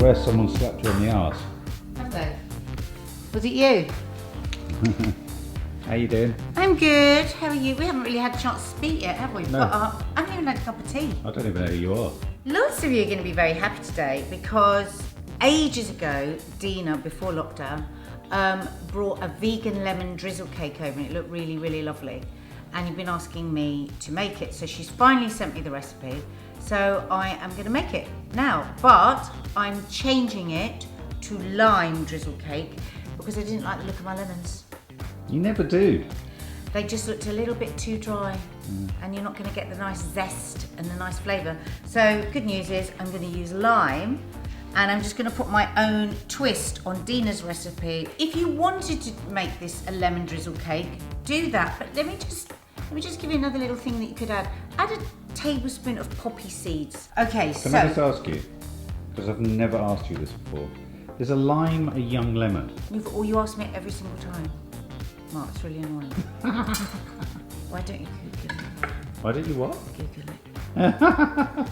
swear someone slapped you on the arse. Have they? Was it you? How you doing? I'm good. How are you? We haven't really had a chance to speak yet, have we? No. But, I haven't even had a cup of tea. I don't even know who you are. Lots of you are going to be very happy today because ages ago, Dina, before lockdown, brought a vegan lemon drizzle cake over and it looked really, really lovely. And you've been asking me to make it. So she's finally sent me the recipe. So I am going to make it now. But I'm changing it to lime drizzle cake because I didn't like the look of my lemons. You never do. They just looked a little bit too dry and you're not going to get the nice zest and the nice flavour. So good news is I'm going to use lime and I'm just going to put my own twist on Dina's recipe. If you wanted to make this a lemon drizzle cake, do that. But let me just give you another little thing that you could add. Add a tablespoon of poppy seeds. Okay, Can I just ask you, because I've never asked you this before, is a lime a young lemon? You ask me it every single time. Mark, it's really annoying. Why don't you Google it? Why don't you what? Google it.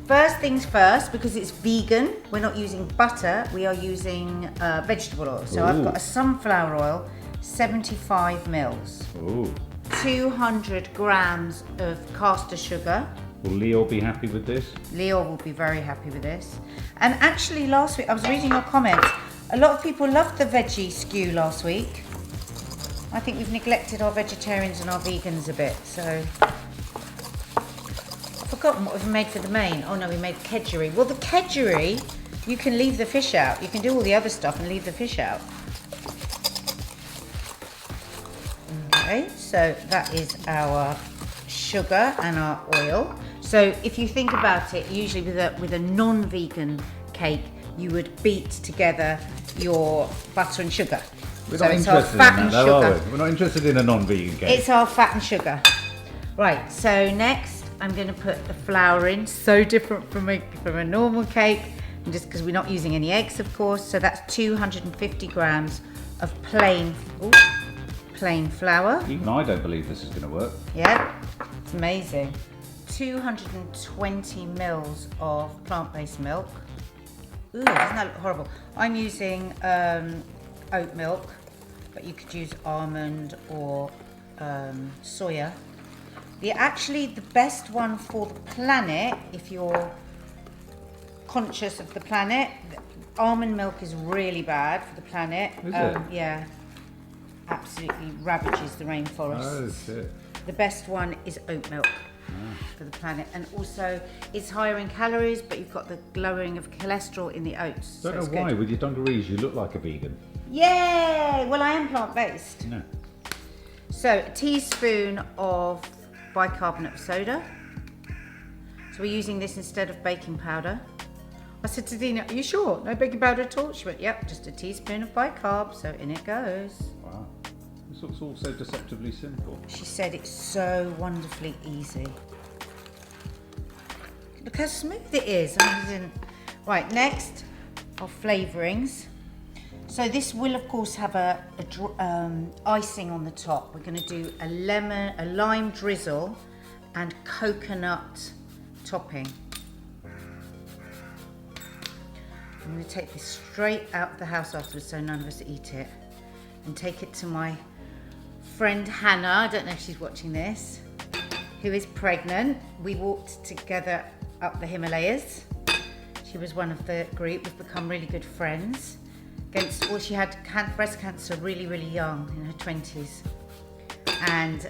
First things first, because it's vegan, we're not using butter, we are using vegetable oil. So I've got a sunflower oil, 75 mils. Ooh. 200 grams of caster sugar. Will Leo be happy with this? Leo will be very happy with this. And actually last week, I was reading your comments, a lot of people loved the veggie skew last week. I think we've neglected our vegetarians and our vegans a bit, so. I've forgotten what we've made for the main. Oh no, we made kedgeree. Well, the kedgeree, you can leave the fish out. You can do all the other stuff and leave the fish out. Okay, so that is our sugar and our oil. So if you think about it, usually with a non-vegan cake, you would beat together your butter and sugar. We're So not it's our interested in fat that, and though, are sugar. we? We're not interested in a non-vegan cake. It's our fat and sugar. Right, so next I'm going to put the flour in. So different from a normal cake, and just because we're not using any eggs, of course. So that's 250 grams of plain flour. Even I don't believe this is going to work. Yeah, it's amazing. 220 mils of plant-based milk. Ooh, doesn't that look horrible? I'm using oat milk, but you could use almond or soya. The best one for the planet, if you're conscious of the planet, almond milk is really bad for the planet. Is it? Yeah, absolutely ravages the rainforest. Oh, shit. The best one is oat milk for the planet, and also it's higher in calories, but you've got the lowering of cholesterol in the oats. Don't so it's know why, good. with your dungarees, you look like a vegan. Yay! Well, I am plant-based. No. So a teaspoon of bicarbonate of soda. So we're using this instead of baking powder. I said to Dina, are you sure? No baking powder at all? She went, yep, just a teaspoon of bicarb. So in it goes. Wow. This looks all so deceptively simple. She said it's so wonderfully easy. Look how smooth it is. Right, next are flavourings. So this will of course have a icing on the top. We're going to do a lime drizzle and coconut topping. I'm going to take this straight out of the house afterwards so none of us eat it, and take it to my friend Hannah. I don't know if she's watching this, who is pregnant. We walked together up the Himalayas. She was one of the group. We've become really good friends. She had breast cancer really, really young, in her 20s. And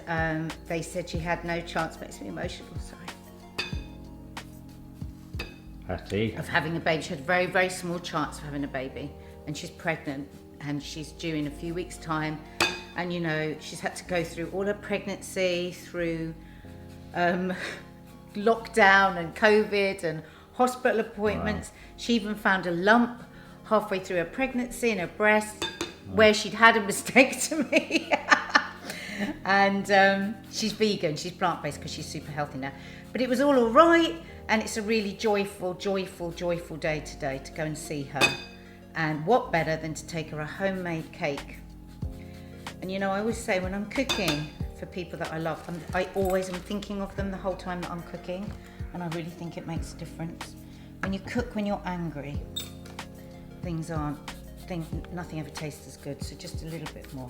they said she had no chance, makes me emotional, sorry, Hattie. of having a baby. She had a very, very small chance of having a baby. And she's pregnant and she's due in a few weeks' time. And you know, she's had to go through all her pregnancy, through lockdown and COVID and hospital appointments. Wow. She even found a lump halfway through her pregnancy in her breast where she'd had a mastectomy. And she's vegan, she's plant-based because she's super healthy now. But it was all right, and it's a really joyful day today to go and see her. And what better than to take her a homemade cake. And you know, I always say when I'm cooking for people that I love, I always am thinking of them the whole time that I'm cooking, and I really think it makes a difference. When you cook when you're angry, nothing ever tastes as good, so just a little bit more.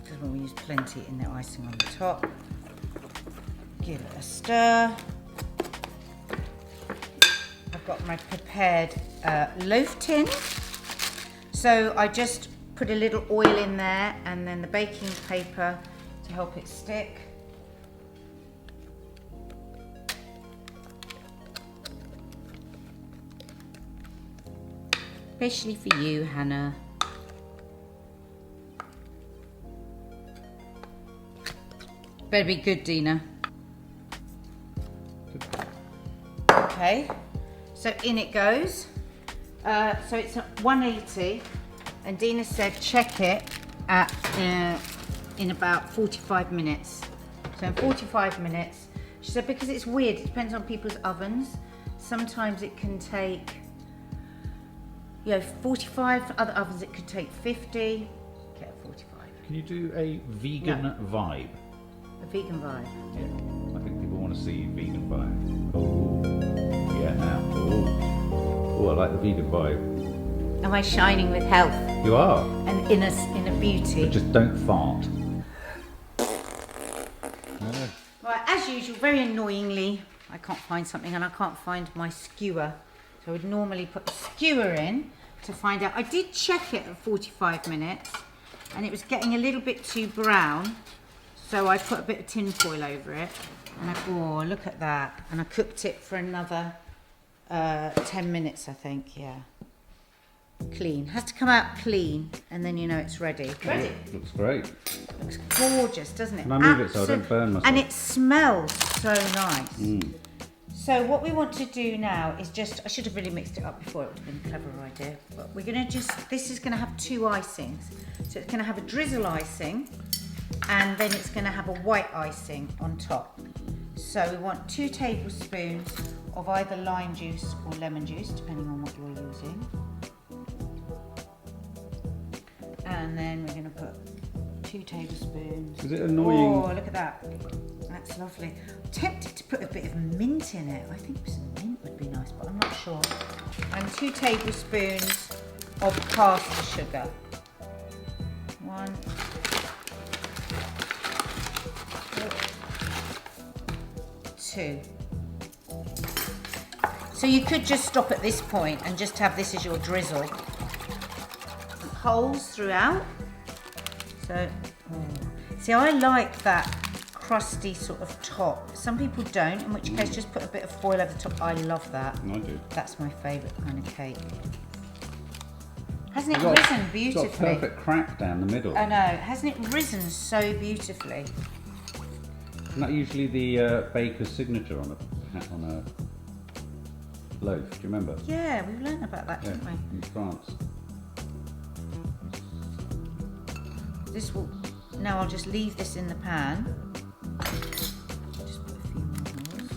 Because we'll use plenty in the icing on the top. Give it a stir. I've got my prepared loaf tin. So I just put a little oil in there and then the baking paper to help it stick. Especially for you, Hannah. Better be good, Dina. Okay, so in it goes. So it's at 180, and Dina said check it at in about 45 minutes. So in 45 minutes, she said, because it's weird, it depends on people's ovens. Sometimes it can take, 45, other ovens it could take 50. Okay, 45. Can you do a vegan vibe? A vegan vibe. Yeah, I think people want to see vegan vibe. Oh, yeah, now. Oh, I like the vegan vibe. Am I shining with health? You are. And inner beauty. But just don't fart. No. Right, as usual, very annoyingly, I can't find something and I can't find my skewer. So I would normally put the skewer in to find out. I did check it at 45 minutes and it was getting a little bit too brown. So I put a bit of tin foil over it and oh, look at that. And I cooked it for another 10 minutes, I think, yeah. Clean, has to come out clean and then you know it's ready. Ready? Looks great. Looks gorgeous, doesn't it? Can I move it so I don't burn myself? And it smells so nice. Mm. So what we want to do now is just, I should have really mixed it up before, it would have been a clever idea. But we're gonna this is gonna have two icings. So it's gonna have a drizzle icing and then it's gonna have a white icing on top. So we want 2 tablespoons of either lime juice or lemon juice, depending on what you're using. And then we're gonna put 2 tablespoons. Is it annoying? Oh, look at that. That's lovely. I'm tempted to put a bit of mint in it. I think some mint would be nice, but I'm not sure. And 2 tablespoons of caster sugar. 1. 2. So you could just stop at this point and just have this as your drizzle. Holes throughout. So, see, I like that crusty sort of top. Some people don't, in which case just put a bit of foil over the top. I love that. I do. That's my favourite kind of cake. Hasn't it risen beautifully? It's got a perfect crack down the middle. I know. Hasn't it risen so beautifully? Isn't that usually the baker's signature on a loaf? Do you remember? Yeah, we learned about that, didn't we? In France. This will, now I'll just leave this in the pan. Just put a few more holes.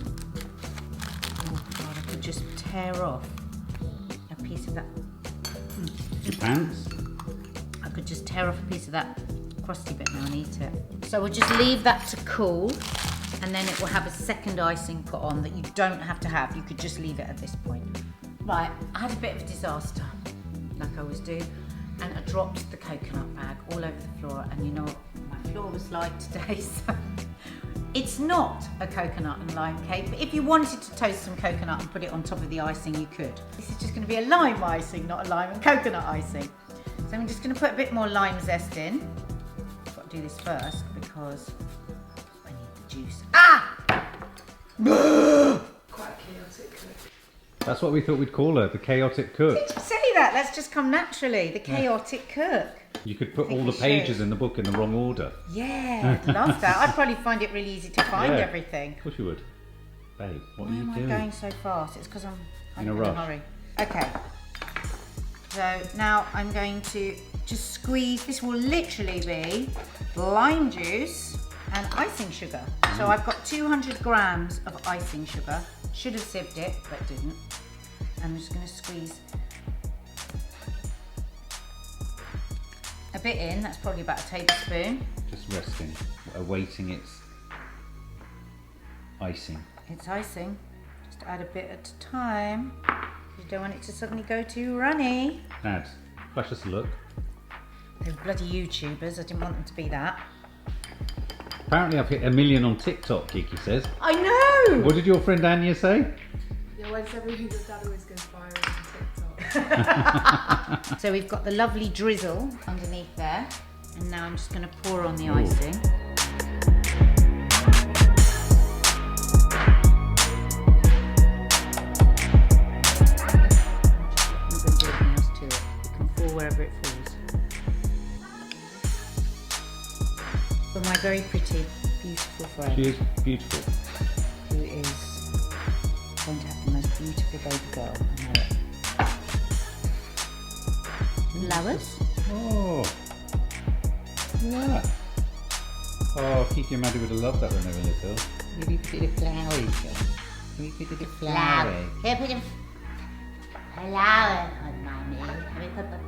Oh God, I could just tear off a piece of that. Your pants? I could just tear off a piece of that crusty bit now and eat it. So we'll just leave that to cool and then it will have a second icing put on that you don't have to have. You could just leave it at this point. Right, I had a bit of a disaster, like I always do. And I dropped the coconut bag all over the floor, and you know what my floor was like today, so it's not a coconut and lime cake, but if you wanted to toast some coconut and put it on top of the icing, you could. This is just going to be a lime icing, not a lime and coconut icing. So I'm just going to put a bit more lime zest in. I've got to do this first because I need the juice. Ah! Quite a chaotic cook. That's what we thought we'd call her, the chaotic cook. Did you say that? Let's just come naturally. The chaotic cook. You could put all the pages in the book in the wrong order. Yeah, I'd love that. I'd probably find it really easy to find everything. Of course you would. Babe, what are you Why am doing? I going so fast? It's because I'm In a rush. hurry. Okay. So now I'm going to just squeeze. This will literally be lime juice and icing sugar. So I've got 200 grams of icing sugar. Should have sieved it, but didn't. I'm just going to squeeze a bit in, that's probably about a tablespoon. Just resting, awaiting its icing. It's icing. Just add a bit at a time. You don't want it to suddenly go too runny. Add, flash us a look. They're bloody YouTubers, I didn't want them to be that. Apparently I've hit 1 million on TikTok, Kiki says. I know! What did your friend Anya say? Yeah, once everything that dad always goes viral on TikTok. So we've got the lovely drizzle underneath there. And now I'm just going to pour on the icing. Wherever it falls. For my very pretty, beautiful friend. She is beautiful. Who is going to have the most beautiful baby girl. I know it. Flowers? Oh. Look at that. Oh, Kiki and Maddie would have loved that when they were little. Maybe put the flowers. Maybe put the flowers. Here, put a flower on mommy. Can we put the